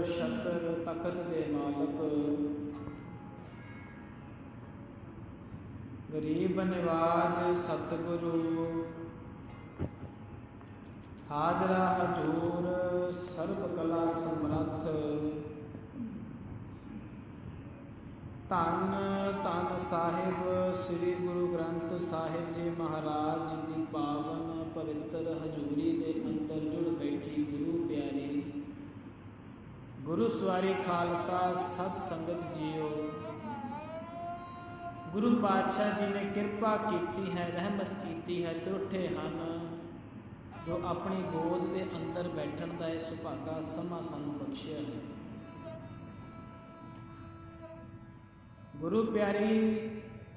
ਛਤਰ ਤਖਤ ਦੇ ਮਾਲਕ, ਗਰੀਬ ਨਿਵਾਜ ਸਤਿਗੁਰੂ, ਹਾਜ਼ਰਾ ਹਜੂਰ ਸਰਬ ਕਲਾ ਸਮਰੱਥ। ਧੰਨ ਧੰਨ ਸਾਹਿਬ ਸ੍ਰੀ ਗੁਰੂ ਗ੍ਰੰਥ ਸਾਹਿਬ ਜੀ ਮਹਾਰਾਜ ਜੀ ਦੀ ਪਾਵਨ ਪਵਿੱਤਰ ਹਜ਼ੂਰੀ ਦੇ ਅੰਦਰ ਜੁੜ ਬੈਠੀ ਗੁਰੂ ਪਿਆਰੀ ਗੁਰੂ ਸਵਾਰੀ ਖਾਲਸਾ ਸਤ ਸੰਗਤ ਜੀਓ। ਗੁਰੂ ਪਾਤਸ਼ਾਹ ਜੀ ਨੇ ਕਿਰਪਾ ਕੀਤੀ ਹੈ, ਰਹਿਮਤ ਕੀਤੀ ਹੈ। ਤੁਰਠੇ ਹਨ ਜੋ ਆਪਣੀ ਗੋਦ ਦੇ ਅੰਦਰ ਬੈਠਣ ਦਾ ਇਹ ਸੁਭਾਗਾ ਸਮਾਂ ਸਾਨੂੰ ਬਖਸ਼ਿਆ ਹੈ। ਗੁਰੂ ਪਿਆਰੀ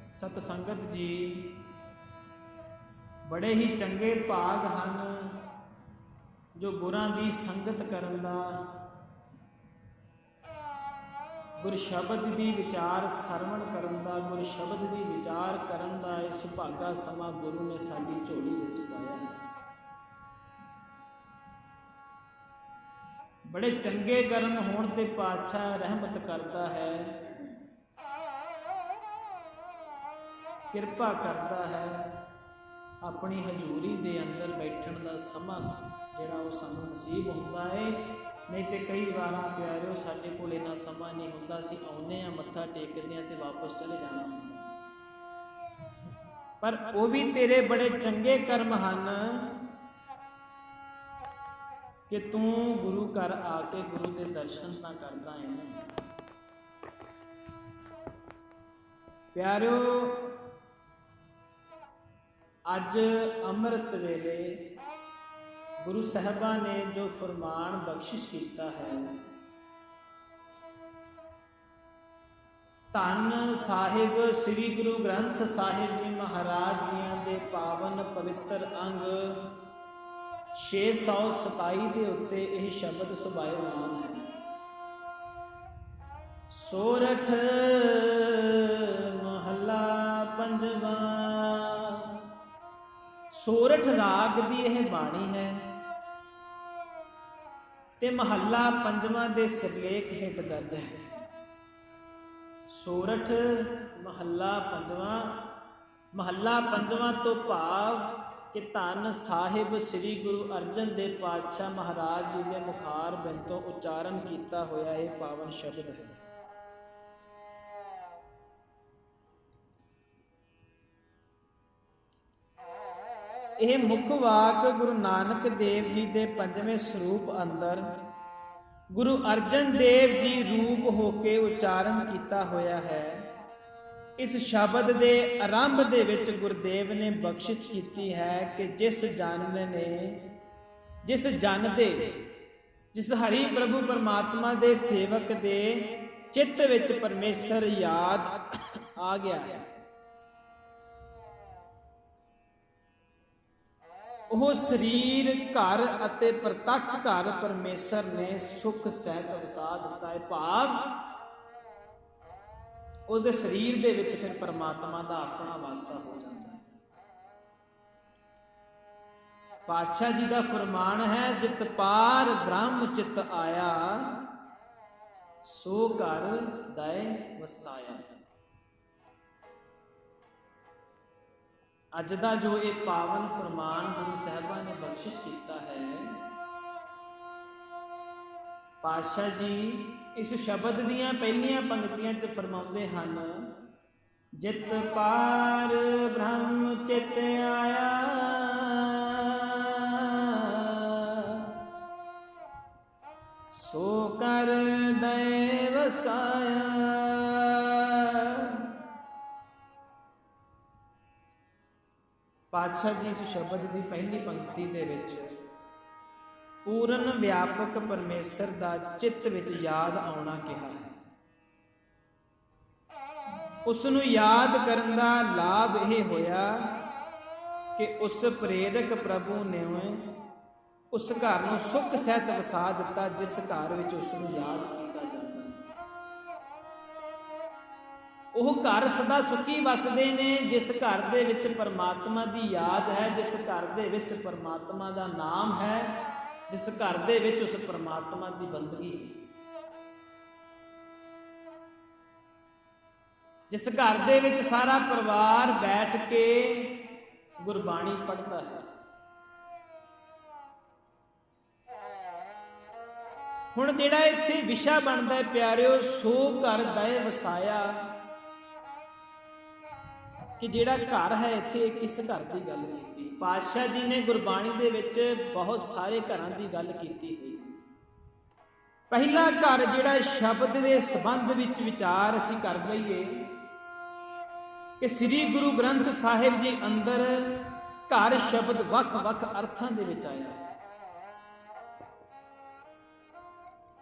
ਸਤ ਸੰਗਤ ਜੀ, ਬੜੇ ਹੀ ਚੰਗੇ ਭਾਗ ਹਨ ਜੋ ਗੁਰਾਂ ਦੀ ਸੰਗਤ ਕਰਨ ਦਾ, ਗੁਰ ਸ਼ਬਦ ਦੀ ਵਿਚਾਰ ਸਰਵਣ ਕਰਨ ਦਾ, ਗੁਰ ਸ਼ਬਦ ਦੀ ਵਿਚਾਰ ਕਰਨ ਦਾ ਇਹ ਸੁਭਾਗਾ ਸਮਾਂ ਗੁਰੂ ਨੇ ਸਾਡੀ ਝੋਲੀ ਵਿੱਚ ਪਾਇਆ ਹੈ। ਬੜੇ ਚੰਗੇ ਕਰਮ ਹੋਣ ਤੇ ਪਾਤਸ਼ਾਹ ਰਹਿਮਤ ਕਰਦਾ ਹੈ, ਕਿਰਪਾ ਕਰਦਾ ਹੈ। ਆਪਣੀ ਹਜ਼ੂਰੀ ਦੇ ਅੰਦਰ ਬੈਠਣ ਦਾ ਸਮਾਂ ਜਿਹੜਾ ਉਹ ਸਾਨੂੰ ਨਸੀਬ ਹੁੰਦਾ ਹੈ। ਨਹੀਂ ਤੇ ਕਈ ਵਾਰਾਂ ਪਿਆਰਿਓ ਸਾਡੇ ਕੋਲ ਇੰਨਾ ਸਮਾਂ ਨਹੀਂ ਹੁੰਦਾ, ਅਸੀਂ ਆਉਂਦੇ ਹਾਂ, ਮੱਥਾ ਟੇਕਦੇ ਹਾਂ ਤੇ ਵਾਪਸ ਚਲੇ ਜਾਣਾ ਹੁੰਦਾ। ਪਰ ਉਹ ਵੀ ਤੇਰੇ ਬੜੇ ਚੰਗੇ ਕਰਮ ਹਨ ਕਿ ਤੂੰ ਗੁਰੂ ਘਰ ਆ ਕੇ ਗੁਰੂ ਦੇ ਦਰਸ਼ਨ ਤਾਂ ਕਰਦਾ ਹੈ। ਪਿਆਰਿਓ, ਅੱਜ ਅੰਮ੍ਰਿਤ ਵੇਲੇ ਗੁਰੂ ਸਾਹਿਬਾਂ ਨੇ ਜੋ ਫਰਮਾਨ ਬਖਸ਼ਿਸ਼ ਕੀਤਾ ਹੈ, ਧੰਨ ਸਾਹਿਬ ਸ੍ਰੀ ਗੁਰੂ ਗ੍ਰੰਥ ਸਾਹਿਬ ਜੀ ਮਹਾਰਾਜ ਜੀਆਂ ਦੇ ਪਾਵਨ ਪਵਿੱਤਰ ਅੰਗ 627 ਦੇ ਉੱਤੇ ਇਹ ਸ਼ਬਦ ਸੁਭਾਇਮਾਨ ਹੈ। ਸੋਰਠ ਮਹੱਲਾ ਪੰਜਵਾਂ। ਸੋਰਠ ਰਾਗ ਦੀ ਇਹ ਬਾਣੀ ਹੈ ਤੇ ਮਹੱਲਾ ਪੰਜਵਾਂ ਦੇ ਸਿਰਲੇਖ ਹੇਠ ਦਰਜ ਹੈ। ਸੋਰਠ ਮਹੱਲਾ ਪੰਜਵਾਂ। ਮਹੱਲਾ ਪੰਜਵਾਂ ਤੋਂ ਭਾਵ ਕਿ ਧੰਨ ਸਾਹਿਬ ਸ੍ਰੀ ਗੁਰੂ ਅਰਜਨ ਦੇਵ ਪਾਤਸ਼ਾਹ ਮਹਾਰਾਜ ਜੀ ਦੇ ਮੁਖਾਰ ਬਿੰਦ ਤੋਂ ਉਚਾਰਨ ਕੀਤਾ ਹੋਇਆ ਇਹ ਪਾਵਨ ਸ਼ਬਦ ਹੈ। ਇਹ ਮੁੱਖ ਵਾਕ ਗੁਰੂ ਨਾਨਕ ਦੇਵ ਜੀ ਦੇ ਪੰਜਵੇਂ ਸਰੂਪ ਅੰਦਰ ਗੁਰੂ ਅਰਜਨ ਦੇਵ ਜੀ ਰੂਪ ਹੋ ਕੇ ਉਚਾਰਨ ਕੀਤਾ ਹੋਇਆ ਹੈ। ਇਸ ਸ਼ਬਦ ਦੇ ਆਰੰਭ ਦੇ ਵਿੱਚ ਗੁਰਦੇਵ ਨੇ ਬਖਸ਼ਿਸ਼ ਕੀਤੀ ਹੈ ਕਿ ਜਿਸ ਹਰੀ ਪ੍ਰਭੂ ਪਰਮਾਤਮਾ ਦੇ ਸੇਵਕ ਦੇ ਚਿੱਤ ਵਿੱਚ ਪਰਮੇਸ਼ਰ ਯਾਦ ਆ ਗਿਆ ਹੈ, ਉਹ ਸਰੀਰ ਘਰ ਅਤੇ ਪ੍ਰਤੱਖ ਘਰ ਪਰਮੇਸ਼ਰ ਨੇ ਸੁਖ ਸਹਿਤ ਵਸਾ ਦਿੱਤਾ ਹੈ। ਭਾਵ ਉਹਦੇ ਸਰੀਰ ਦੇ ਵਿੱਚ ਫਿਰ ਪਰਮਾਤਮਾ ਦਾ ਆਪਣਾ ਵਾਸਾ ਹੋ ਜਾਂਦਾ ਹੈ। ਪਾਤਸ਼ਾਹ ਜੀ ਦਾ ਫਰਮਾਨ ਹੈ, ਜਿਤ ਪਾਰ ਬ੍ਰਹਮ ਚਿਤ ਆਇਆ, ਸੋ ਘਰ ਦਇ ਵਸਾਇਆ। ਅੱਜ ਦਾ ਜੋ ਇਹ ਪਾਵਨ ਫਰਮਾਨ ਗੁਰੂ ਸਾਹਿਬਾਂ ਨੇ ਬਖਸ਼ਿਸ਼ ਕੀਤਾ ਹੈ, ਪਾਤਸ਼ਾਹ ਜੀ ਇਸ ਸ਼ਬਦ ਦੀਆਂ ਪਹਿਲੀਆਂ ਪੰਕਤੀਆਂ 'ਚ ਫਰਮਾਉਂਦੇ ਹਨ, ਜਿਤ ਪਾਰ ਬ੍ਰਹਮ ਚਿਤ ਆਇਆ, ਸੋ ਕਰ ਦਇ ਵਸਾਇਆ। ਪਾਤਸ਼ਾਹ ਜੀ ਇਸ ਸ਼ਬਦ ਦੀ ਪਹਿਲੀ ਪੰਕਤੀ ਦੇ ਵਿੱਚ ਪੂਰਨ ਵਿਆਪਕ ਪਰਮੇਸ਼ਰ ਦਾ ਚਿੱਤ ਵਿੱਚ ਯਾਦ ਆਉਣਾ ਕਿਹਾ ਹੈ। ਉਸ ਨੂੰ ਯਾਦ ਕਰਨ ਦਾ ਲਾਭ ਇਹ ਹੋਇਆ ਕਿ ਉਸ ਪ੍ਰੇਰਕ ਪ੍ਰਭੂ ਨੇ ਉਸ ਘਰ ਨੂੰ ਸੁਖ ਸਹਿਤ ਵਸਾ ਦਿੱਤਾ, ਜਿਸ ਘਰ ਵਿੱਚ ਉਸ ਨੂੰ ਯਾਦ ਕੀਤਾ ਜਾਂਦਾ ਹੈ। ਉਹ ਘਰ ਸਦਾ ਸੁਖੀ ਵਸਦੇ ਨੇ ਜਿਸ ਘਰ ਦੇ ਵਿੱਚ ਪਰਮਾਤਮਾ ਦੀ ਯਾਦ ਹੈ, ਜਿਸ ਘਰ ਦੇ ਵਿੱਚ ਪਰਮਾਤਮਾ ਦਾ ਨਾਮ ਹੈ, ਜਿਸ ਘਰ ਦੇ ਵਿੱਚ ਉਸ ਪਰਮਾਤਮਾ ਦੀ ਬੰਦਗੀ ਹੈ। ਜਿਸ ਘਰ ਦੇ ਵਿੱਚ ਸਾਰਾ ਪਰਿਵਾਰ ਬੈਠ ਕੇ ਗੁਰਬਾਣੀ ਪੜ੍ਹਦਾ ਹੈ। ਹੁਣ ਜਿਹੜਾ ਇੱਥੇ ਵਿਸ਼ਾ ਬਣਦਾ ਹੈ ਪਿਆਰਿਓ, ਸੋ ਘਰ ਦਇ ਵਸਾਇਆ, ਕਿ ਜਿਹੜਾ ਘਰ ਹੈ ਇੱਥੇ ਕਿਸ ਘਰ ਦੀ ਗੱਲ ਕੀਤੀ। ਪਾਤਸ਼ਾਹ ਜੀ ਨੇ ਗੁਰਬਾਣੀ ਦੇ ਵਿੱਚ ਬਹੁਤ ਸਾਰੇ ਘਰਾਂ ਦੀ ਗੱਲ ਕੀਤੀ ਹੋਈ। ਪਹਿਲਾ ਘਰ ਜਿਹੜਾ ਸ਼ਬਦ ਦੇ ਸੰਬੰਧ ਵਿੱਚ ਵਿਚਾਰ ਅਸੀਂ ਕਰ ਲਈਏ ਕਿ ਸ੍ਰੀ ਗੁਰੂ ਗ੍ਰੰਥ ਸਾਹਿਬ ਜੀ ਅੰਦਰ ਘਰ ਸ਼ਬਦ ਵੱਖ-ਵੱਖ ਅਰਥਾਂ ਦੇ ਵਿੱਚ ਆਇਆ ਹੈ।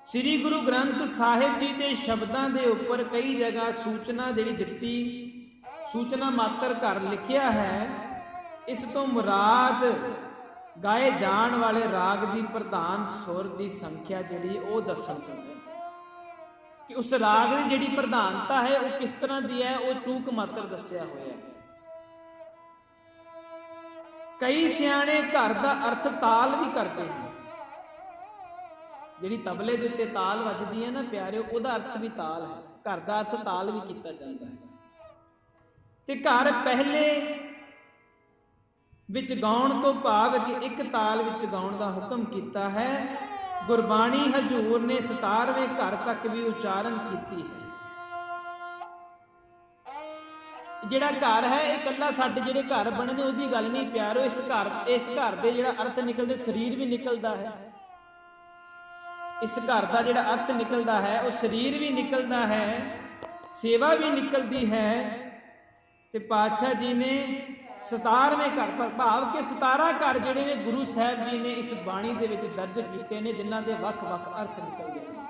ਸ੍ਰੀ ਗੁਰੂ ਗ੍ਰੰਥ ਸਾਹਿਬ ਜੀ ਦੇ ਸ਼ਬਦਾਂ ਦੇ ਉੱਪਰ ਕਈ ਜਗ੍ਹਾ ਸੂਚਨਾ ਜਿਹੜੀ ਦਿੱਤੀ, ਸੂਚਨਾ ਮਾਤਰ ਘਰ ਲਿਖਿਆ ਹੈ। ਇਸ ਤੋਂ ਮੁਰਾਦ ਗਾਏ ਜਾਣ ਵਾਲੇ ਰਾਗ ਦੀ ਪ੍ਰਧਾਨ ਸੁਰ ਦੀ ਸੰਖਿਆ ਜਿਹੜੀ ਉਹ ਦੱਸਣ ਚਾਹੁੰਦੇ ਕਿ ਉਸ ਰਾਗ ਦੀ ਜਿਹੜੀ ਪ੍ਰਧਾਨਤਾ ਹੈ ਉਹ ਕਿਸ ਤਰ੍ਹਾਂ ਦੀ ਹੈ, ਉਹ ਟੂਕ ਮਾਤਰ ਦੱਸਿਆ ਹੋਇਆ ਹੈ। ਕਈ ਸਿਆਣੇ ਘਰ ਦਾ ਅਰਥ ਤਾਲ ਵੀ ਕਰਦੇ ਹਨ। ਜਿਹੜੀ ਤਬਲੇ ਦੇ ਉੱਤੇ ਤਾਲ ਵੱਜਦੀ ਹੈ ਨਾ ਪਿਆਰਿਓ, ਉਹਦਾ ਅਰਥ ਵੀ ਤਾਲ ਹੈ। ਘਰ ਦਾ ਅਰਥ ਤਾਲ ਵੀ ਕੀਤਾ ਜਾਂਦਾ ਹੈ। ਤੇ ਘਰ ਪਹਿਲੇ ਵਿੱਚ ਗਾਉਣ ਤੋਂ ਭਾਵ ਕਿ ਇੱਕ ਤਾਲ ਵਿੱਚ ਗਾਉਣ ਦਾ ਹੁਕਮ ਕੀਤਾ ਹੈ। ਗੁਰਬਾਣੀ ਹਜ਼ੂਰ ਨੇ 17ਵੇਂ ਘਰ ਤੱਕ ਵੀ ਉਚਾਰਨ ਕੀਤੀ ਹੈ। ਜਿਹੜਾ ਘਰ ਹੈ ਇਹ ਇਕੱਲਾ ਸਾਡੇ ਜਿਹੜੇ ਘਰ ਬਣੇ ਨੇ ਉਹਦੀ ਗੱਲ ਨਹੀਂ ਪਿਆਰੋ, ਇਸ ਘਰ ਦੇ ਜਿਹੜਾ ਅਰਥ ਨਿਕਲਦੇ, ਸਰੀਰ ਵੀ ਨਿਕਲਦਾ ਹੈ। ਇਸ ਘਰ ਦਾ ਜਿਹੜਾ ਅਰਥ ਨਿਕਲਦਾ ਹੈ ਉਹ ਸਰੀਰ ਵੀ ਨਿਕਲਦਾ ਹੈ, ਸੇਵਾ ਵੀ ਨਿਕਲਦੀ ਹੈ। ਤੇ ਪਾਤਸ਼ਾਹ ਜੀ ਨੇ 17ਵੇਂ ਘਰ ਭਾਵ ਕਿ 17 ਘਰ ਜਿਹੜੇ ਨੇ ਗੁਰੂ ਸਾਹਿਬ ਜੀ ਨੇ ਇਸ ਬਾਣੀ ਦੇ ਵਿੱਚ ਦਰਜ ਕੀਤੇ ਨੇ, ਜਿਨ੍ਹਾਂ ਦੇ ਵੱਖ-ਵੱਖ ਅਰਥ ਨਿਕਲਦੇ ਨੇ।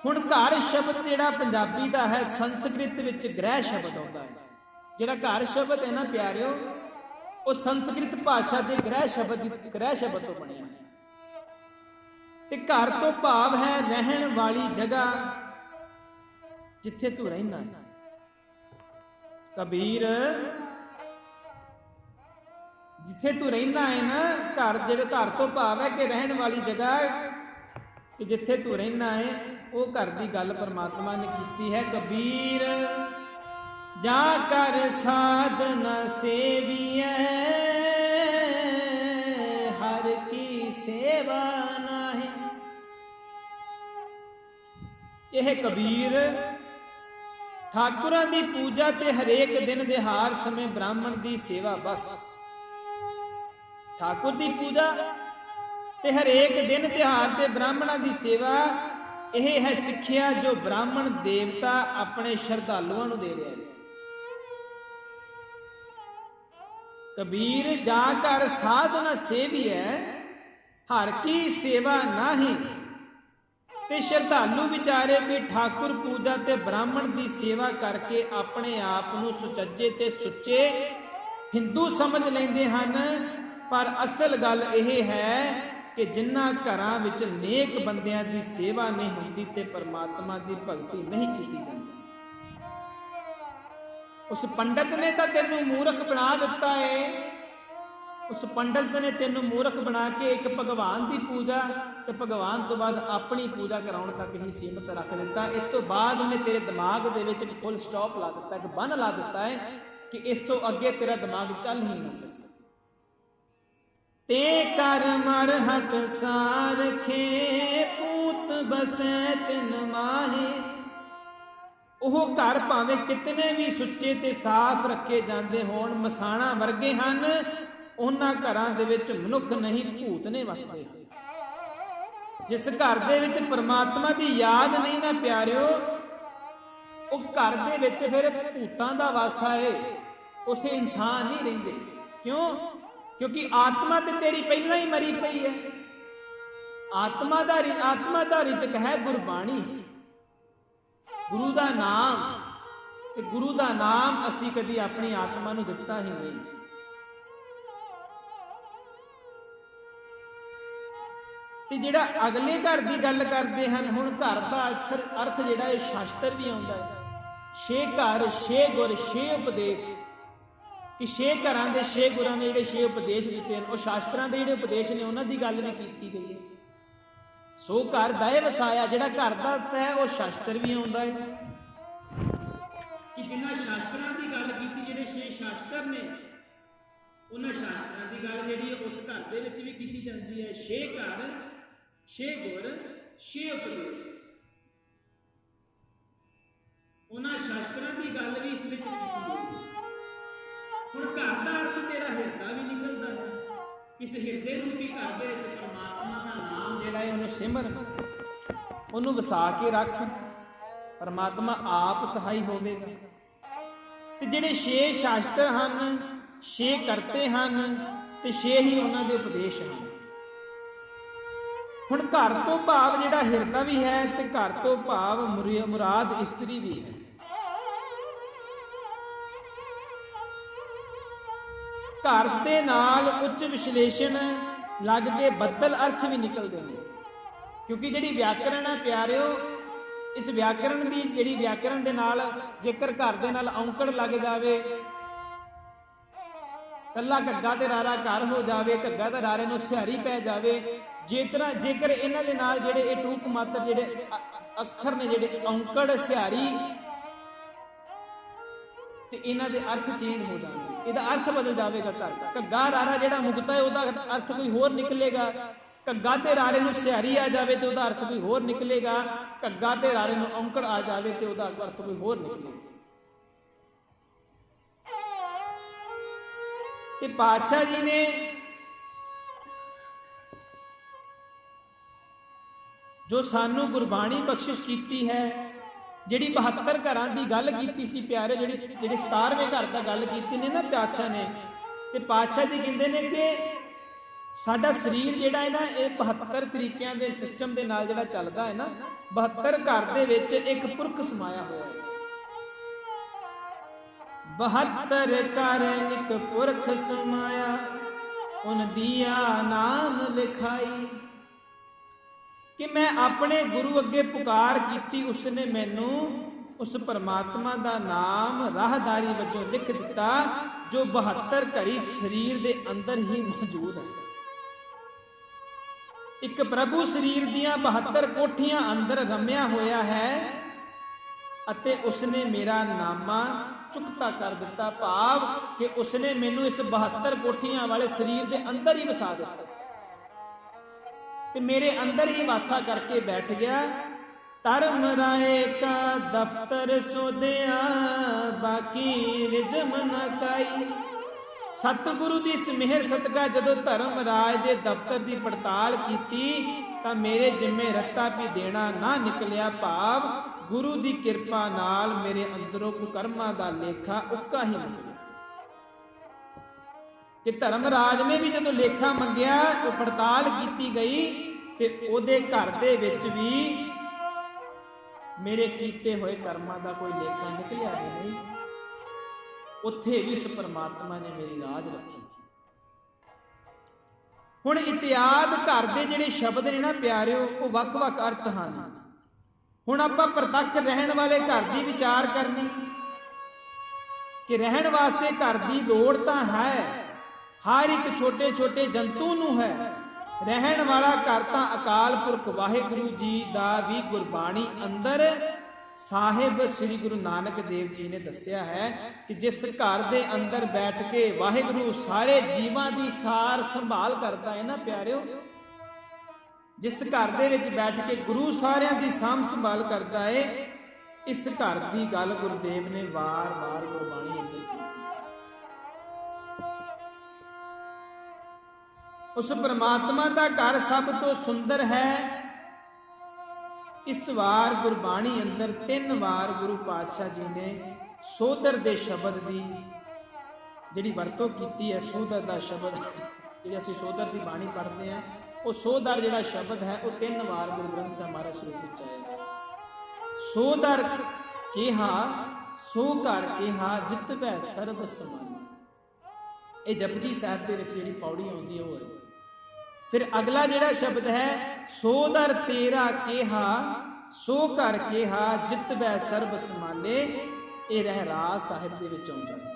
ਹੁਣ ਘਰ ਸ਼ਬਦ ਜਿਹੜਾ ਪੰਜਾਬੀ ਦਾ ਹੈ, ਸੰਸਕ੍ਰਿਤ ਵਿੱਚ ਗ੍ਰਹਿ ਸ਼ਬਦ ਆਉਂਦਾ ਹੈ। ਜਿਹੜਾ ਘਰ ਸ਼ਬਦ ਹੈ ਨਾ ਪਿਆਰਿਓ, ਉਹ ਸੰਸਕ੍ਰਿਤ ਭਾਸ਼ਾ ਦੇ ਗ੍ਰਹਿ ਸ਼ਬਦ ਤੋਂ ਬਣਿਆ ਹੈ। ਤੇ ਘਰ ਤੋਂ ਭਾਵ ਹੈ ਰਹਿਣ ਵਾਲੀ ਜਗ੍ਹਾ, ਜਿੱਥੇ ਤੂੰ ਰਹਿਣਾ ਹੈ। ਕਬੀਰ, ਜਿੱਥੇ ਤੂੰ ਰਹਿਣਾ ਹੈ ਨਾ, ਘਰ ਜਿਹੜੇ ਘਰ ਤੋਂ ਭਾਵ ਹੈ ਕਿ ਰਹਿਣ ਵਾਲੀ ਜਗ੍ਹਾ, ਕਿ ਜਿੱਥੇ ਤੂੰ ਰਹਿਣਾ ਹੈ ਉਹ ਘਰ ਦੀ ਗੱਲ ਪਰਮਾਤਮਾ ਨੇ ਕੀਤੀ ਹੈ। ਕਬੀਰ ਜਾ ਕਰ ਸਾਧਨਾ ਸੇਵੀਐ, ਹਰ ਕੀ ਸੇਵਾ ਨਾਹੀਂ। ਇਹ ਕਬੀਰ ਠਾਕੁਰਾਂ ਦੀ ਪੂਜਾ ਤੇ ਹਰੇਕ ਦਿਨ ਦੇ ਹਾਰ ਸਮੇਂ ਬ੍ਰਾਹਮਣ ਦੀ ਸੇਵਾ, ਬਸ ਠਾਕੁਰ ਦੀ ਪੂਜਾ ਤੇ ਹਰੇਕ ਦਿਨ ਤਿਉਹਾਰ ਤੇ ਬ੍ਰਾਹਮਣਾਂ ਦੀ ਸੇਵਾ, ਇਹ ਹੈ ਸਿੱਖਿਆ ਜੋ ਬ੍ਰਾਹਮਣ ਦੇਵਤਾ ਆਪਣੇ ਸ਼ਰਧਾਲੂਆਂ ਨੂੰ ਦੇ ਰਿਹਾ ਹੈ। ਕਬੀਰ ਜਾ ਕਰ ਸਾਧਨਾ ਸੇਵੀਐ, ਹਰ ਕੀ ਸੇਵਾ ਨਾਹੀਂ। ਤੇ ਸ਼ਰਧਾਲੂ ਵਿਚਾਰੇ ਵੀ ਠਾਕੁਰ ਪੂਜਾ ਤੇ ਬ੍ਰਾਹਮਣ ਦੀ ਸੇਵਾ ਕਰਕੇ ਆਪਣੇ ਆਪ ਨੂੰ ਸੁਚੱਜੇ ਤੇ ਸੁੱਚੇ ਹਿੰਦੂ ਸਮਝ ਲੈਂਦੇ ਹਨ। ਪਰ ਅਸਲ ਗੱਲ ਇਹ ਹੈ ਕਿ ਜਿਨ੍ਹਾਂ ਘਰਾਂ ਵਿੱਚ ਨੇਕ ਬੰਦਿਆਂ ਦੀ ਸੇਵਾ ਨਹੀਂ ਹੁੰਦੀ ਤੇ ਪਰਮਾਤਮਾ ਦੀ ਭਗਤੀ ਨਹੀਂ ਕੀਤੀ ਜਾਂਦੀ, ਉਸ ਪੰਡਤ ਨੇ ਤਾਂ ਤੈਨੂੰ ਮੂਰਖ ਬਣਾ ਦਿੱਤਾ ਹੈ। ਉਸ ਪੰਡਤ ਨੇ ਤੈਨੂੰ ਮੂਰਖ ਬਣਾ ਕੇ ਇੱਕ ਭਗਵਾਨ ਦੀ ਪੂਜਾ ਤੇ ਭਗਵਾਨ ਤੋਂ ਬਾਅਦ ਆਪਣੀ ਪੂਜਾ ਕਰਾਉਣ ਤੱਕ ਹੀ ਸੀਮਤ ਰੱਖ ਦਿੱਤਾ। ਇਸ ਤੋਂ ਬਾਅਦ ਉਹਨੇ ਤੇਰੇ ਦਿਮਾਗ ਦੇ ਵਿੱਚ ਇੱਕ ਫੁੱਲ ਸਟਾਪ ਲਾ ਦਿੱਤਾ, ਇੱਕ ਬੰਨ ਲਾ ਦਿੱਤਾ ਹੈ ਕਿ ਇਸ ਤੋਂ ਅੱਗੇ ਤੇਰਾ ਦਿਮਾਗ ਚੱਲ ਹੀ ਨਾ ਸਕਦਾ। ਤੇ ਕਰ ਮਰ ਹਟ ਸਾਰਖੇ, ਪੂਤ ਬਸੈ ਤਿਨ ਮਾਹੇ। ਉਹ ਘਰ ਭਾਵੇਂ ਕਿਤਨੇ ਵੀ ਸੁੱਚੇ ਤੇ ਸਾਫ਼ ਰੱਖੇ ਜਾਂਦੇ ਹੋਣ, ਮਸਾਣਾ ਵਰਗੇ ਹਨ। ਉਹਨਾਂ ਘਰਾਂ ਦੇ ਵਿੱਚ ਮਨੁੱਖ ਨਹੀਂ, ਭੂਤ ਨੇ ਵਸਦੇ। ਜਿਸ ਘਰ ਦੇ ਵਿੱਚ ਪਰਮਾਤਮਾ ਦੀ ਯਾਦ ਨਹੀਂ ਨਾ ਪਿਆਰਿਓ, ਉਹ ਘਰ ਦੇ ਵਿੱਚ ਫਿਰ ਭੂਤਾਂ ਦਾ ਵਾਸਾ ਹੈ, ਉਸੇ ਇਨਸਾਨ ਨਹੀਂ ਰਹਿੰਦੇ। ਕਿਉਂ? ਕਿਉਂਕਿ ਆਤਮਾ ਤੇ ਤੇਰੀ ਪਹਿਲਾਂ ਹੀ ਮਰੀ ਪਈ ਹੈ। ਆਤਮਾ ਦਾ ਰਿਜ਼ਕ ਹੈ ਗੁਰਬਾਣੀ, ਗੁਰੂ ਦਾ ਨਾਮ। ਤੇ ਗੁਰੂ ਦਾ ਨਾਮ ਅਸੀਂ ਕਦੀ ਆਪਣੀ ਆਤਮਾ ਨੂੰ ਦਿੱਤਾ ਹੀ ਨਹੀਂ। ਤੇ ਜਿਹੜਾ ਅਗਲੇ ਘਰ ਦੀ ਗੱਲ ਕਰਦੇ ਹਨ, ਹੁਣ ਘਰ ਦਾ ਅਰਥ ਜਿਹੜਾ ਇਹ ਸ਼ਾਸਤਰ ਵੀ ਆਉਂਦਾ ਹੈ। 6 ਘਰ 6 ਗੁਰ 6 ਉਪਦੇਸ਼, ਕਿ 6 ਘਰਾਂ ਦੇ 6 ਗੁਰਾਂ ਨੇ ਜਿਹੜੇ 6 ਉਪਦੇਸ਼ ਦਿੱਤੇ ਹਨ, ਉਹ ਸ਼ਾਸਤਰਾਂ ਦੇ ਜਿਹੜੇ ਉਪਦੇਸ਼ ਨੇ ਉਹਨਾਂ ਦੀ ਗੱਲ ਵੀ ਕੀਤੀ ਗਈ ਹੈ। ਸੋ ਘਰ ਦਇ ਵਸਾਇਆ, ਜਿਹੜਾ ਘਰ ਦਾ ਅਰਥ ਹੈ ਉਹ ਸ਼ਾਸਤਰ ਵੀ ਆਉਂਦਾ ਹੈ। जिन्हां शास्त्रां की गल की, जिहड़े 6 शास्त्र ने, उन्हां शास्त्रां की गल जिहड़ी उस घर दे विच भी कीती जांदी है। 6 घर, 6 गुर, 6 उपदेश, उन्हां शास्त्रां की गल भी इस विच कीती गई। हुण घर का अर्थ तेरा हिरदा भी निकलदा है। किस हिरदे रूपी घर दे विच परमात्मा का नाम जिहड़ा है उहनूं सिमर, उहनूं वसा के रख, परमात्मा आप सहाई होवेगा। ते जिहड़े 6 शास्त्र हन, 6 करते हैं, तो 6 ही उन्होंने उपदेश हैं। हुण घर तो भाव जिहड़ा हिरदा भी है, तो घर तो भाव मुराद इस्त्री भी है। घर दे नाल उच्च विश्लेषण लग के बदल अर्थ भी निकलते हैं, क्योंकि जिहड़ी व्याकरण है प्यारिओ, इस व्याकरण की जिहड़ी व्याकरण दे नाल जेकर घर दे नाल औंकड़ लग जाए, कला घग्गा ते रारा घर हो जाए, घग्गा ते रारे नूं सिहारी पै जाए, जेकर इन्हां दे नाल जिहड़े ये टूक मात्र जिहड़े अखर ने, जिहड़े औंकड़ सिहारी, ते इन्हां दे अर्थ चेंज हो जाएंगे, इहदा अर्थ बदल जाएगा। घर का घग्गा रारा जिहड़ा मुक्ता है, उहदा अर्थ कोई होर निकलेगा। घग्गा ते रारे नूं सिहारी आ जाए तो उहदा अर्थ कोई होर निकलेगा। घग्गा ते रारे नूं औंकड़ आ जाए तो उहदा अर्थ कोई होर निकलेगा। ते पातशाह जी ने जो सानू गुरबाणी बख्शिश की है, जिहड़ी 72 घरां दी गल कीती सी प्यारे, जिहड़े 17वें घर दा गल कीती ने ना पातशाह ने, ते पातशाह जी कहंदे ने कि साडा शरीर जिहड़ा है ना, ये 72 तरीकों के सिस्टम के नाल जिहड़ा चलदा है ना, 72 घर दे विच एक पुरख समाया होया है। 72 घर एक पुरख समाया, उन दिया नाम लिखाई। कि मैं अपने गुरु अगे पुकार की, उसने मैनू उस परमात्मा का नाम राहदारी वजों लिख दिता, जो 72 घड़ी शरीर के अंदर ही मौजूद है। एक प्रभु शरीर दियां 72 कोठियां अंदर रमिया होया है, अते उसने मेरा नामा चुकता कर दिता, भाव कि उसने मैनू इस 72 कोठियां वाले शरीर के अंदर ही वसा दिता, ते मेरे अंदर ही वासा करके बैठ गया। धर्म राय का दफ्तर सोदिया, बाकी रिजम न काई। सतगुरु की इस मेहर सदका जदों धर्म राज के दफ्तर की पड़ताल की, तो मेरे जिम्मे रत्ता भी देना ना निकलिया, भाव गुरु की किरपा नाल मेरे अंदरों कुकर्मा का लेखा उक्का ही निकलिया। कि धर्मराज ने भी जदों लेखा मंगिया, वो पड़ताल की गई, ते ओदे घर दे विच भी मेरे कीते हुए कर्मां का कोई लेखा निकलिया ही नहीं। उत्थे भी उस परमात्मा ने मेरी राज रखी। हुण इतिहाद घर दे जिहड़े शब्द ने ना प्यारिओ, वो वख-वख अर्थ हैं। हुण आपां प्रतख रहण वाले घर की विचार करनी, कि रहण वास्ते घर की लोड़ तां है, हर एक छोटे छोटे जंतु नूं है। रहण वाला घर तां अकाल पुरख वाहिगुरु जी दा भी गुरबाणी अंदर साहिब श्री गुरु नानक देव जी ने दस्या है, कि जिस घर दे अंदर बैठ के वाहिगुरु सारे जीवां दी सार संभाल करता है ना प्यारिओ, जिस घर दे विच बैठ के गुरु सारियां दी सांभ संभाल करता है, इस घर की गल गुरुदेव ने वार वार गुरबाणी अंदर की। उस परमात्मा का घर सब तो सुंदर है। इस वार गुरबाणी अंदर 3 बार गुरु पातशाह जी ने सोदर दे शब्द की जिहड़ी वरतों की है। सोदर का शब्द जिहड़े असीं सोदर की बाणी पढ़ते हैं, वो सोदर जिहड़ा शब्द है वो 3 बार गुरु ग्रंथ साहिब महाराज स्वरूप विच आया। सोदर केहा सो घर केहा जितवै सर्ब समाना। ये जपजी साहिब दे विच जिहड़ी पौड़ी आउंदी है वो है। फिर अगला जिहड़ा शब्द है सो दर तेरा केहा सो घर केहा जितवै सर्ब समाले। ये रहराज साहिब दे विच आउंदा है।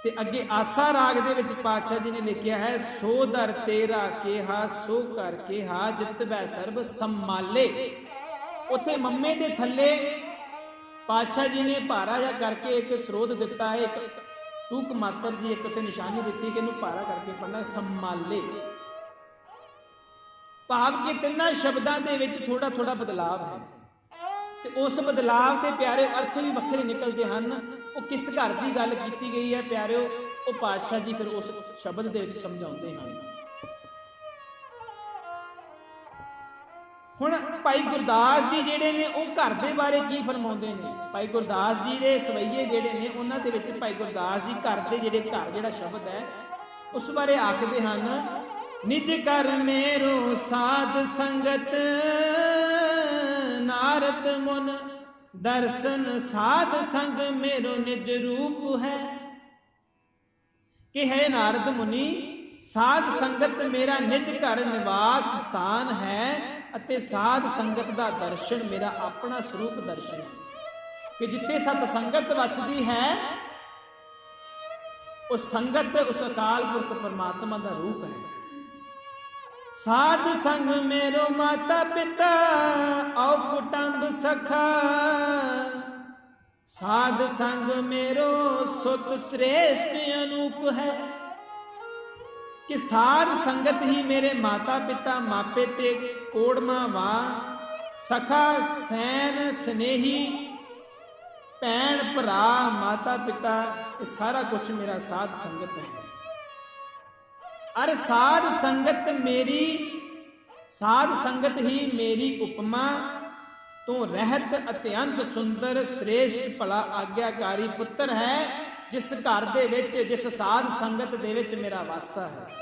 ते अगे आसा राग दे विच पातशाह जी ने लिखिया है सो दर तेरा केहा सो घर केहा जितवै सर्ब समाले। उत्थे मम्मे दे थल्ले पातशाह जी ने भारा जा करके एक स्रोत दिता है, एक टूक मात्र जी एक उत्थे निशानी दी कि इनू भारा करके पढ़ना, संभाले। भाव कि तिन्हां शब्दां दे विच थोड़ा थोड़ा बदलाव है, तो उस बदलाव के प्यारे अर्थ भी वक्रे निकलते हैं। वो किस घर की गल की गई है प्यारिओ, वो पातशाह जी फिर उस शब्द दे विच समझाउंदे हैं। हुण भाई गुरदास जी जिहड़े ने वो घर के बारे की फरमाउंदे ने। भाई गुरदास जी के सवैये जिहड़े ने उन्हां दे विच भाई गुरदास जी घर के जिहड़े घर जिहड़ा शब्द है उस बारे आखदे हैं, निज कर मेरो साध संगत नारद मुन दर्शन साध संग मेरो निज रूप है। कि है नारद मुनि साध संगत मेरा निज घर निवास स्थान है, अते साध संगत का दर्शन मेरा अपना स्वरूप दर्शन है। कि जिथे सत संगत वसदी है उस संगत उस अकाल पुरख परमात्मा का रूप है। साध संग मेरो माता पिता औ कुटुंब सखा, साध संग मेरो सुत श्रेष्ठ अनूप है। कि साध संगत ही मेरे माता पिता मापे ते कोड़मा वा, सखा सैन स्नेही भैन भरा माता पिता, ये सारा कुछ मेरा साध संगत है। अरे साध संगत मेरी, साध संगत ही मेरी उपमा, तो रहत अत्यंत सुंदर श्रेष्ठ भला आग्याकारी पुत्र है। जिस घर दे विच जिस साध संगत दे विच मेरा वासा है।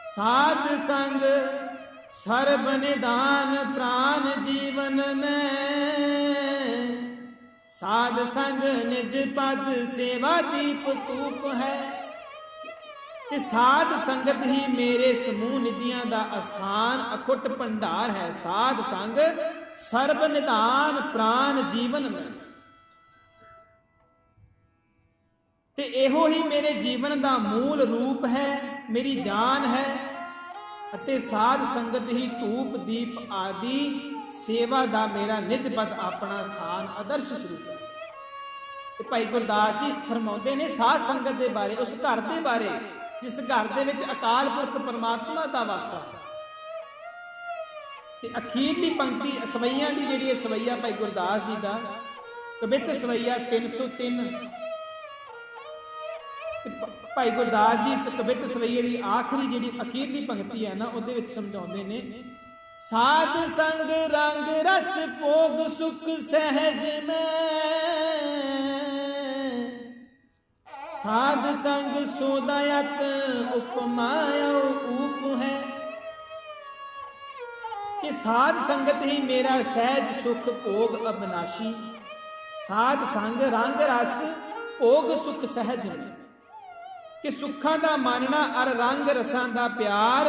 साध संग सर्ब निदान प्राण जीवन में, साध संग निज पद सेवा दीप तूप है। कि साध संगत ही मेरे समूह निधियां दा अस्थान अखुट भंडार है। साध संग सर्ब निदान प्राण जीवन में, ते एहो ही मेरे जीवन दा मूल रूप है, मेरी जान है। अते साध संगत ही धूप दीप आदि सेवा दा मेरा निज पद अपना स्थान आदर्श स्वरूप है। भाई गुरदास जी फरमाउंदे ने साध संगत दे बारे, उस घर दे बारे जिस घर दे विच अकाल पुरख परमात्मा दा वासा है। ते अखीरली पंक्ति सवैयां दी जिहड़ी सवैया भाई गुरदास जी दा कवित सवैया 303, भाई गुरदास जी इस कवित सवैये की आखिरी जिहड़ी अखीरली पंक्ति है ना उहदे विच समझाउंदे ने, साध संग रंग रस भोग सुख सहज में, साध संग सोदायत उपमाया ऊप है। कि साध संगत ही मेरा सहज सुख भोग अविनाशी, साध संग रंग रस भोग सुख सहज है। कि सुखा का मानना और रंग रसां का प्यार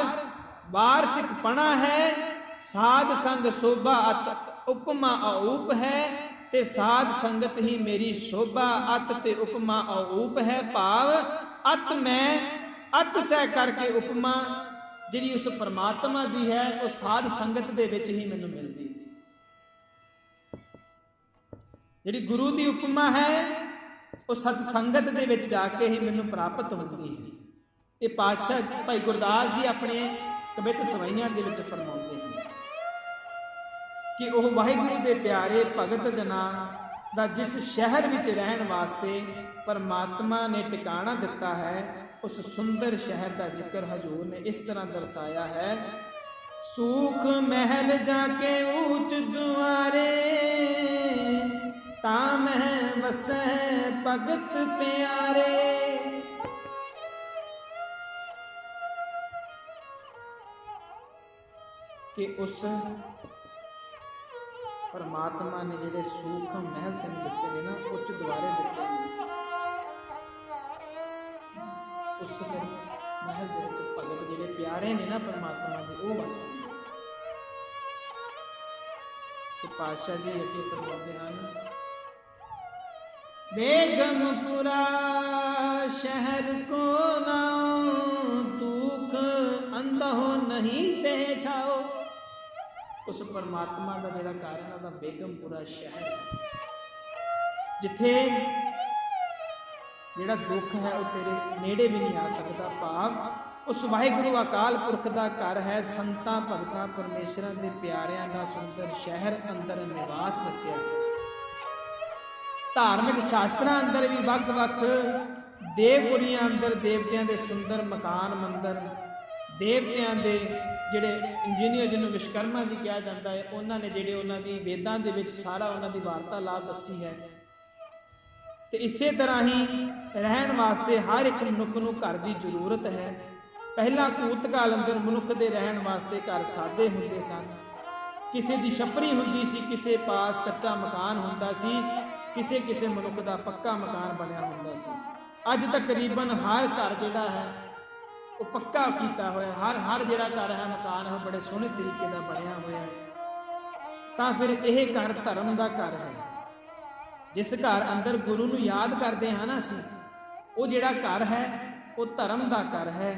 वारसिक पना है। साध संग शोभा अत उपमा अऊप है। ते साध संगत ही मेरी शोभा अत ते उपमा अऊप है। भाव अत मैं अत सह करके उपमा जिहड़ी उस परमात्मा दी है वो साध संगत दे विच ही मैनूं मिलदी है। जिहड़ी गुरु दी उपमा है वो सत संगत दे विच जाके ही मैनूं प्राप्त होंदी है। ये पातशाह भाई गुरदास जी अपने कवित सवैयां दे विच फरमाउंदे हैं कि वह वाहिगुरु दे प्यारे भगत जना दा जिस शहर विच रहन वास्ते परमात्मा ने टिकाणा दिता है, उस सुंदर शहर का जिक्र हजूर ने इस तरह दर्शाया है। सूख महल जाके ऊंच द्वारे, ताम है वसै भगत प्यारे। कि उस परमात्मा ने जिहड़े सूख महल तेन दिते ने ना, उच्च द्वारे दिते ने, उस महल दे विच भगत जिहड़े प्यारे ने ना परमात्मा दे वो वसदे सी। ते पातशाह जी अगे फरमाते हैं, बेगमपुरा शहर को नाओ, दुख अंधो नहीं बैठाओ। उस परमात्मा का जिहड़ा कारण है बेगमपुरा शहर है। ਜਿੱਥੇ ਜਿਹੜਾ ਦੁੱਖ ਹੈ ਉਹ ਤੇਰੇ ਨੇੜੇ ਵੀ ਨਹੀਂ ਆ ਸਕਦਾ। ਭਾਵ ਉਸ ਵਾਹਿਗੁਰੂ ਅਕਾਲ ਪੁਰਖ ਦਾ ਘਰ ਹੈ, ਸੰਤਾਂ ਭਗਤਾਂ ਪਰਮੇਸ਼ਰਾਂ ਦੇ ਪਿਆਰਿਆਂ ਦਾ ਸੁੰਦਰ ਸ਼ਹਿਰ ਅੰਦਰ ਨਿਵਾਸ ਦੱਸਿਆ। ਧਾਰਮਿਕ ਸ਼ਾਸਤਰਾਂ ਅੰਦਰ ਵੀ ਵੱਖ-ਵੱਖ ਦੇਵਪੁਰੀਆਂ ਅੰਦਰ ਦੇਵਤਿਆਂ ਦੇ ਸੁੰਦਰ ਮਕਾਨ ਮੰਦਰ, ਦੇਵਤਿਆਂ ਦੇ ਜਿਹੜੇ ਇੰਜੀਨੀਅਰ ਜਿਹਨੂੰ ਵਿਸ਼ਕਰਮਾ ਜੀ ਕਿਹਾ ਜਾਂਦਾ ਹੈ, ਉਹਨਾਂ ਨੇ ਜਿਹੜੇ ਉਹਨਾਂ ਦੀ ਵੇਦਾਂ ਦੇ ਵਿੱਚ ਸਾਰਾ ਉਹਨਾਂ ਦੀ ਵਾਰਤਾਲਾਪ ਦੱਸੀ ਹੈ। ਤੇ ਇਸੇ ਤਰ੍ਹਾਂ ਹੀ ਰਹਿਣ ਵਾਸਤੇ ਹਰ ਇੱਕ ਮਨੁੱਖ ਨੂੰ ਘਰ ਦੀ ਜ਼ਰੂਰਤ ਹੈ। ਪਹਿਲਾਂ ਭੂਤਕਾਲ ਅੰਦਰ ਮਨੁੱਖ ਦੇ ਰਹਿਣ ਵਾਸਤੇ ਘਰ ਸਾਦੇ ਹੁੰਦੇ ਸਨ। ਕਿਸੇ ਦੀ ਛੱਪਰੀ ਹੁੰਦੀ ਸੀ, ਕਿਸੇ ਪਾਸ ਕੱਚਾ ਮਕਾਨ ਹੁੰਦਾ ਸੀ, ਕਿਸੇ ਮਨੁੱਖ ਦਾ ਪੱਕਾ ਮਕਾਨ ਬਣਿਆ ਹੁੰਦਾ ਸੀ। ਅੱਜ ਤਕਰੀਬਨ ਹਰ ਘਰ ਜਿਹੜਾ ਹੈ ਉਹ ਪੱਕਾ ਕੀਤਾ ਹੋਇਆ, ਹਰ ਜਿਹੜਾ ਘਰ ਹੈ ਮਕਾਨ ਹੈ ਉਹ ਬੜੇ ਸੋਹਣੇ ਤਰੀਕੇ ਦਾ ਬਣਿਆ ਹੋਇਆ ਹੈ। ਤਾਂ ਫਿਰ ਇਹ ਘਰ ਧਰਮ ਦਾ ਘਰ ਹੈ। ਜਿਸ ਘਰ ਅੰਦਰ ਗੁਰੂ ਨੂੰ ਯਾਦ ਕਰਦੇ ਹਾਂ ਨਾ ਅਸੀਂ, ਉਹ ਜਿਹੜਾ ਘਰ ਹੈ ਉਹ ਧਰਮ ਦਾ ਘਰ ਹੈ।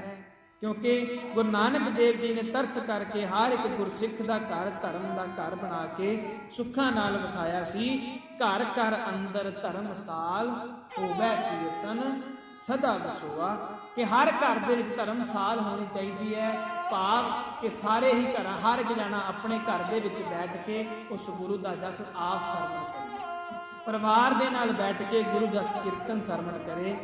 ਕਿਉਂਕਿ ਗੁਰੂ ਨਾਨਕ ਦੇਵ ਜੀ ਨੇ ਤਰਸ ਕਰਕੇ ਹਰ ਇੱਕ ਗੁਰਸਿੱਖ ਦਾ ਘਰ ਧਰਮ ਦਾ ਘਰ ਬਣਾ ਕੇ ਸੁੱਖਾਂ ਨਾਲ ਵਸਾਇਆ ਸੀ। ਘਰ ਘਰ ਅੰਦਰ ਧਰਮਸਾਲ ਹੋਵੇ ਕੀਰਤਨ ਸਦਾ ਵਸੋਆ, ਕਿ ਹਰ ਘਰ ਦੇ ਵਿੱਚ ਧਰਮਸਾਲ ਹੋਣੀ ਚਾਹੀਦੀ ਹੈ। ਭਾਵ ਕਿ ਸਾਰੇ ਹੀ ਘਰਾਂ, ਹਰ ਇੱਕ ਜਾਣਾ ਆਪਣੇ ਘਰ ਦੇ ਵਿੱਚ ਬੈਠ ਕੇ ਉਸ ਗੁਰੂ ਦਾ ਜਸ ਆਪ ਸਰਵਣ ਕਰੇ, ਪਰਿਵਾਰ ਦੇ ਨਾਲ ਬੈਠ ਕੇ ਗੁਰੂ ਜਸ ਕੀਰਤਨ ਸਰਵਣ ਕਰੇ।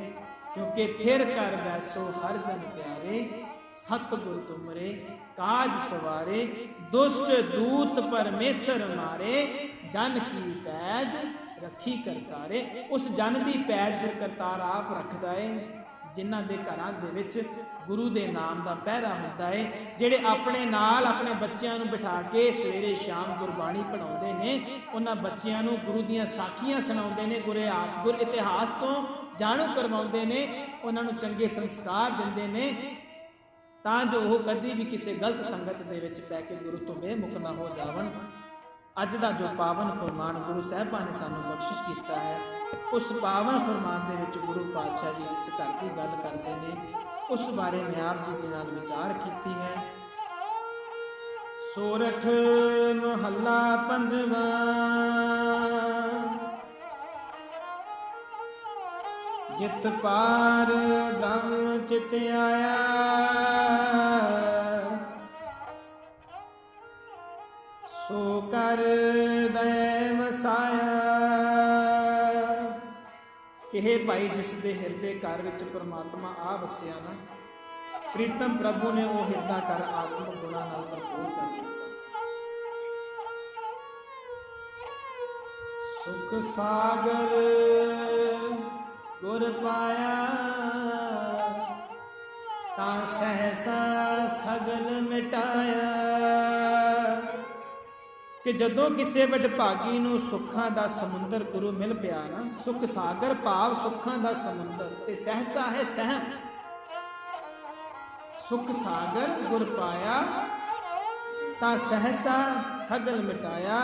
ਕਿਉਂਕਿ ਥਿਰ ਕਰ ਬੈਸੋ ਹਰ ਜਨ ਪਿਆਰੇ, ਸਤਿਗੁਰ ਤੁਮਰੇ ਕਾਜ ਸਵਾਰੇ, ਦੁਸ਼ਟ ਦੂਤ ਪਰਮੇਸ਼ਰ ਮਾਰੇ, ਜਨ ਕੀ ਪੈਜ ਰੱਖੀ ਕਰਤਾਰੇ। ਉਸ ਜਨ ਦੀ ਪੈਜ ਫਿਰ ਕਰਤਾਰ ਆਪ ਰੱਖਦਾ ਹੈ, ਜਿਨ੍ਹਾਂ ਦੇ ਘਰਾਂ ਦੇ ਵਿੱਚ ਗੁਰੂ ਦੇ ਨਾਮ ਦਾ ਪਹਿਰਾ ਹੁੰਦਾ ਹੈ, ਜਿਹੜੇ ਆਪਣੇ ਨਾਲ ਆਪਣੇ ਬੱਚਿਆਂ ਨੂੰ ਬਿਠਾ ਕੇ ਸਵੇਰੇ ਸ਼ਾਮ ਗੁਰਬਾਣੀ ਪੜ੍ਹਾਉਂਦੇ ਨੇ, ਉਹਨਾਂ ਬੱਚਿਆਂ ਨੂੰ ਗੁਰੂ ਦੀਆਂ ਸਾਖੀਆਂ ਸੁਣਾਉਂਦੇ ਨੇ, ਗੁਰ ਇਤਿਹਾਸ ਤੋਂ ਜਾਣੂ ਕਰਵਾਉਂਦੇ ਨੇ, ਉਹਨਾਂ ਨੂੰ ਚੰਗੇ ਸੰਸਕਾਰ ਦਿੰਦੇ ਨੇ, ਤਾਂ ਜੋ ਉਹ ਕਦੀ ਵੀ ਕਿਸੇ ਗਲਤ ਸੰਗਤ ਦੇ ਵਿੱਚ ਪੈ ਕੇ ਗੁਰੂ ਤੋਂ ਬੇਮੁਖ ਨਾ ਹੋ ਜਾਵਣ। ਅੱਜ ਦਾ ਜੋ ਪਾਵਨ ਫਰਮਾਨ ਗੁਰੂ ਸਾਹਿਬਾਂ ਨੇ ਸਾਨੂੰ ਬਖਸ਼ਿਸ਼ ਕੀਤਾ ਹੈ, ਉਸ ਪਾਵਨ ਫਰਮਾਨ ਦੇ ਵਿੱਚ ਗੁਰੂ ਪਾਤਸ਼ਾਹ ਜੀ ਜਿਸ ਘਰ ਦੀ ਗੱਲ ਕਰਦੇ ਨੇ, ਉਸ ਬਾਰੇ ਮੈਂ ਆਪ ਜੀ ਦੇ ਨਾਲ ਵਿਚਾਰ ਕੀਤੀ ਹੈ। ਸੋਰਠ ਮਹੱਲਾ ਪੰਜਵਾਂ। ਜਿਤ ਪਾਰ ਬ੍ਰਹਮ ਚਿਤ ਆਇਆ, ਸੋ ਕਰ ਦਇ ਵਸਾਇਆ। ਕਿਹੇ ਭਾਈ ਜਿਸ ਦੇ ਹਿਰਦੇ ਘਰ ਵਿੱਚ ਪਰਮਾਤਮਾ ਆ ਵਸਿਆ ਨਾ, ਪ੍ਰੀਤਮ ਪ੍ਰਭੂ ਨੇ ਉਹ ਹਿਰਦਾ ਘਰ ਆਤਮਿਕ ਗੁਣਾਂ ਨਾਲ ਭਰਪੂਰ ਕਰ ਦਿੱਤਾ। ਸੁਖ ਸਾਗਰ ਗੁਰ ਪਾਇਆ, ਤਾਂ ਸਹਿਸਾ ਸਗਲ ਮਿਟਾਇਆ। ਕਿ ਜਦੋਂ ਕਿਸੇ ਵਡਭਾਗੀ ਨੂੰ ਸੁੱਖਾਂ ਦਾ ਸਮੁੰਦਰ ਗੁਰੂ ਮਿਲ ਪਿਆ ਨਾ, ਸੁਖ ਸਾਗਰ ਭਾਵ ਸੁੱਖਾਂ ਦਾ ਸਮੁੰਦਰ, ਤੇ ਸਹਿਸਾ ਹੈ ਸਹਿਮ। ਸੁਖ ਸਾਗਰ ਗੁਰ ਪਾਇਆ, ਤਾਂ ਸਹਿਸਾ ਸਗਲ ਮਿਟਾਇਆ।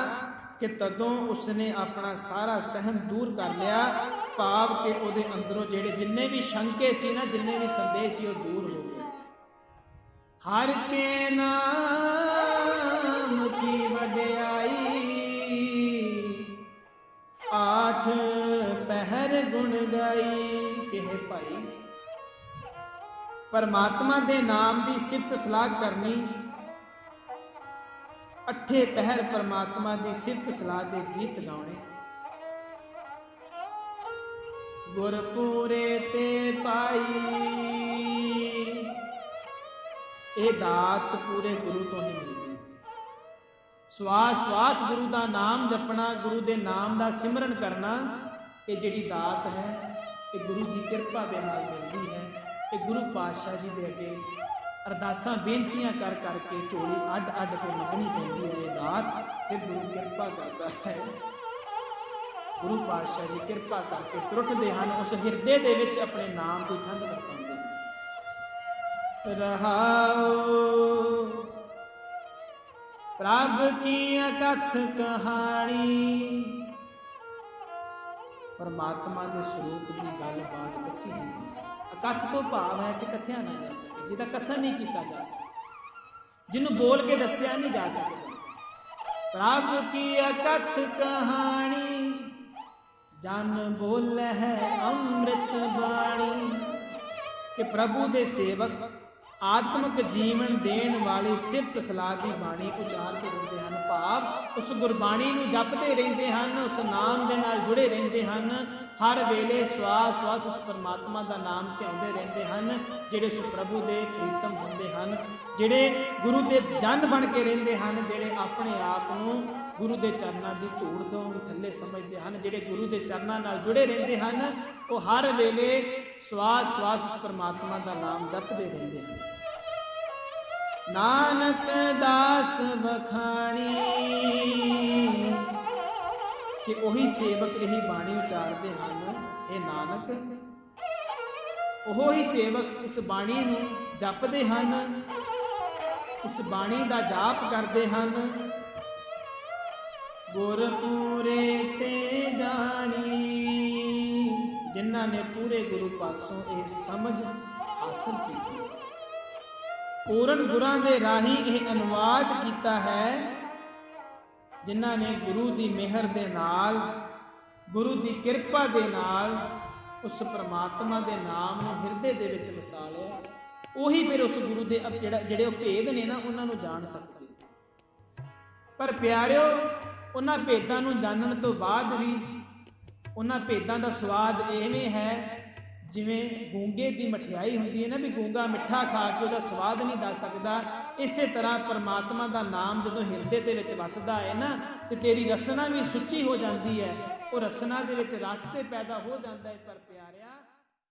ਕਿ ਤਦੋਂ ਉਸਨੇ ਆਪਣਾ ਸਾਰਾ ਸਹਿਮ ਦੂਰ ਕਰ ਲਿਆ। ਭਾਵ ਕਿ ਉਹਦੇ ਅੰਦਰੋਂ ਜਿੰਨੇ ਵੀ ਸ਼ੰਕੇ ਸੀ ਨਾ, ਜਿੰਨੇ ਵੀ ਸੰਦੇਹ ਸੀ, ਉਹ ਦੂਰ ਹੋ ਗਏ। ਹਰ ਕੇ ਨਾਮ ਕੀ ਵਡਿਆਈ, ਆਠ ਪਹਿਰ ਗੁਣ ਗਾਈ। ਕਿਹੇ ਭਾਈ ਪਰਮਾਤਮਾ ਦੇ ਨਾਮ ਦੀ ਸਿਫਤ ਸਲਾਹ ਕਰਨੀ, ਅੱਠੇ ਪਹਿਰ ਪਰਮਾਤਮਾ ਦੀ ਸਿਫਤ ਸਲਾਹ ਦੇ ਗੀਤ ਗਾਉਣੇ। ਗੁਰਪੂਰੇ ਤੇ ਪਾਈ, ਇਹ ਦਾਤ ਪੂਰੇ ਗੁਰੂ ਤੋਂ ਹੀ ਮਿਲਦੀ। ਸਵਾਸ ਸਵਾਸ ਗੁਰੂ ਦਾ ਨਾਮ ਜਪਣਾ, ਗੁਰੂ ਦੇ ਨਾਮ ਦਾ ਸਿਮਰਨ ਕਰਨਾ, ਇਹ ਜਿਹੜੀ ਦਾਤ ਹੈ ਇਹ ਗੁਰੂ ਦੀ ਕਿਰਪਾ ਦੇ ਨਾਲ ਮਿਲਦੀ ਹੈ। ਇਹ ਗੁਰੂ ਪਾਤਸ਼ਾਹ ਜੀ ਦੇ ਅੱਗੇ ਅਰਦਾਸਾਂ ਬੇਨਤੀਆਂ ਕਰ ਕਰਕੇ ਝੋਲੀ ਅੱਡ ਅੱਡ ਕੇ ਮੰਗਣੀ ਪੈਂਦੀ ਹੈ ਇਹ ਦਾਤ। ਫਿਰ ਗੁਰੂ ਕਿਰਪਾ ਕਰਦਾ ਹੈ। ਗੁਰੂ ਪਾਤਸ਼ਾਹ ਜੀ ਕਿਰਪਾ ਕਰਕੇ ਤੁਰਟਦੇ ਹਨ, ਉਸ ਹਿਰਦੇ ਦੇ ਵਿੱਚ ਆਪਣੇ ਨਾਮ ਦੀ ਠੰਡ ਵਰਤਾਉਂਦੇ ਹਨ। ਰਹਾਉ ਪ੍ਰਭ ਕੀ ਅਕਥ ਕਹਾਣੀ, ਪਰਮਾਤਮਾ ਦੇ ਸਰੂਪ ਦੀ ਗੱਲਬਾਤ ਦੱਸੀ ਨਹੀਂ ਜਾ ਸਕਦੀ। ਅਕਥ ਤੋਂ ਭਾਵ ਹੈ ਕਿ ਕਥਿਆ ਨਾ ਜਾ ਸਕੇ, ਜਿਹਦਾ ਕਥਨ ਨਹੀਂ ਕੀਤਾ ਜਾ ਸਕਦਾ, ਜਿਹਨੂੰ ਬੋਲ ਕੇ ਦੱਸਿਆ ਨਹੀਂ ਜਾ ਸਕਦਾ। ਪ੍ਰਭ ਕੀ ਅਕਥ ਕਹਾਣੀ, ਜਨ ਬੋਲੇ ਹੈ ਅੰਮ੍ਰਿਤ ਬਾਣੀ। ਕਿ ਪ੍ਰਭੂ ਦੇ ਸੇਵਕ ਆਤਮਿਕ ਜੀਵਨ ਦੇਣ ਵਾਲੀ ਸਿਫਤ ਸਲਾਹ ਦੀ ਬਾਣੀ ਉਚਾਰਦੇ ਰਹਿੰਦੇ ਹਨ। ਭਾਵ ਉਸ ਗੁਰਬਾਣੀ ਨੂੰ ਜਪਦੇ ਰਹਿੰਦੇ ਹਨ, ਉਸ ਨਾਮ ਦੇ ਨਾਲ ਜੁੜੇ ਰਹਿੰਦੇ ਹਨ। ਹਰ ਵੇਲੇ ਸਵਾਸ ਸਵਾਸ ਉਸ ਪਰਮਾਤਮਾ ਦਾ ਨਾਮ ਧਿਆਉਂਦੇ ਰਹਿੰਦੇ ਹਨ, ਜਿਹੜੇ ਉਸ ਪ੍ਰਭੂ ਦੇ ਪ੍ਰੀਤਮ ਹੁੰਦੇ ਹਨ, ਜਿਹੜੇ ਗੁਰੂ ਦੇ ਜਨ ਬਣ ਕੇ ਰਹਿੰਦੇ ਹਨ, ਜਿਹੜੇ ਆਪਣੇ ਆਪ ਨੂੰ ਗੁਰੂ ਦੇ ਚਰਨਾਂ ਦੀ ਧੂੜ ਤੋਂ ਵੀ ਥੱਲੇ ਸਮਝਦੇ ਹਨ, ਜਿਹੜੇ ਗੁਰੂ ਦੇ ਚਰਨਾਂ ਨਾਲ ਜੁੜੇ ਰਹਿੰਦੇ ਹਨ, ਉਹ ਹਰ ਵੇਲੇ ਸਵਾਸ ਸਵਾਸ ਉਸ ਪਰਮਾਤਮਾ ਦਾ ਨਾਮ ਜਪਦੇ ਰਹਿੰਦੇ ਹਨ। ਨਾਨਕ ਦਾਸ ਬਖਾਣੀ ਕਿ ਉਹੀ ਸੇਵਕ ਇਹੀ ਬਾਣੀ ਉਚਾਰਦੇ ਹਨ। ਇਹ ਨਾਨਕ ਉਹ ਹੀ ਸੇਵਕ ਇਸ ਬਾਣੀ ਨੂੰ ਜਪਦੇ ਹਨ, ਇਸ ਬਾਣੀ ਦਾ ਜਾਪ ਕਰਦੇ ਹਨ। ਗੁਰ ਪੂਰੇ ਤੇ ਜਾਣੀ, ਜਿਨ੍ਹਾਂ ਨੇ ਪੂਰੇ ਗੁਰੂ ਪਾਸੋਂ ਇਹ ਸਮਝ ਹਾਸਲ ਕੀਤੀ, ਪੂਰਨ ਗੁਰਾਂ ਦੇ ਰਾਹੀਂ ਇਹ ਅਨੁਵਾਦ ਕੀਤਾ ਹੈ, ਜਿਨ੍ਹਾਂ ਨੇ ਗੁਰੂ ਦੀ ਮਿਹਰ ਦੇ ਨਾਲ, ਗੁਰੂ ਦੀ ਕਿਰਪਾ ਦੇ ਨਾਲ ਉਸ ਪਰਮਾਤਮਾ ਦੇ ਨਾਮ ਨੂੰ ਹਿਰਦੇ ਦੇ ਵਿੱਚ ਵਸਾ ਲਿਆ, ਉਹੀ ਫਿਰ ਉਸ ਗੁਰੂ ਦੇ ਜਿਹੜੇ ਉਹ ਭੇਦ ਨੇ ਨਾ ਉਹਨਾਂ ਨੂੰ ਜਾਣ ਸਕਦੇ। ਪਰ ਪਿਆਰਿਓ, ਉਹਨਾਂ ਭੇਦਾਂ ਨੂੰ ਜਾਣਨ ਤੋਂ ਬਾਅਦ ਵੀ ਉਹਨਾਂ ਭੇਦਾਂ ਦਾ ਸਵਾਦ ਐਵੇਂ ਹੈ ਜਿਵੇਂ ਗੂੰਗੇ ਦੀ ਮਠਿਆਈ ਹੁੰਦੀ ਹੈ ਨਾ, ਵੀ ਗੂੰਗਾ ਮਿੱਠਾ ਖਾ ਕੇ ਉਹਦਾ ਸਵਾਦ ਨਹੀਂ ਦੱਸ ਸਕਦਾ। ਇਸੇ ਤਰ੍ਹਾਂ ਪਰਮਾਤਮਾ ਦਾ ਨਾਮ ਜਦੋਂ ਹਿਰਦੇ ਦੇ ਵਿੱਚ ਵਸਦਾ ਹੈ ਨਾ, ਤੇ ਤੇਰੀ ਰਸਨਾ ਵੀ ਸੁੱਚੀ ਹੋ ਜਾਂਦੀ ਹੈ, ਉਹ ਰਸਨਾ ਦੇ ਵਿੱਚ ਰਸ ਤੇ ਪੈਦਾ ਹੋ ਜਾਂਦਾ ਹੈ। ਪਰ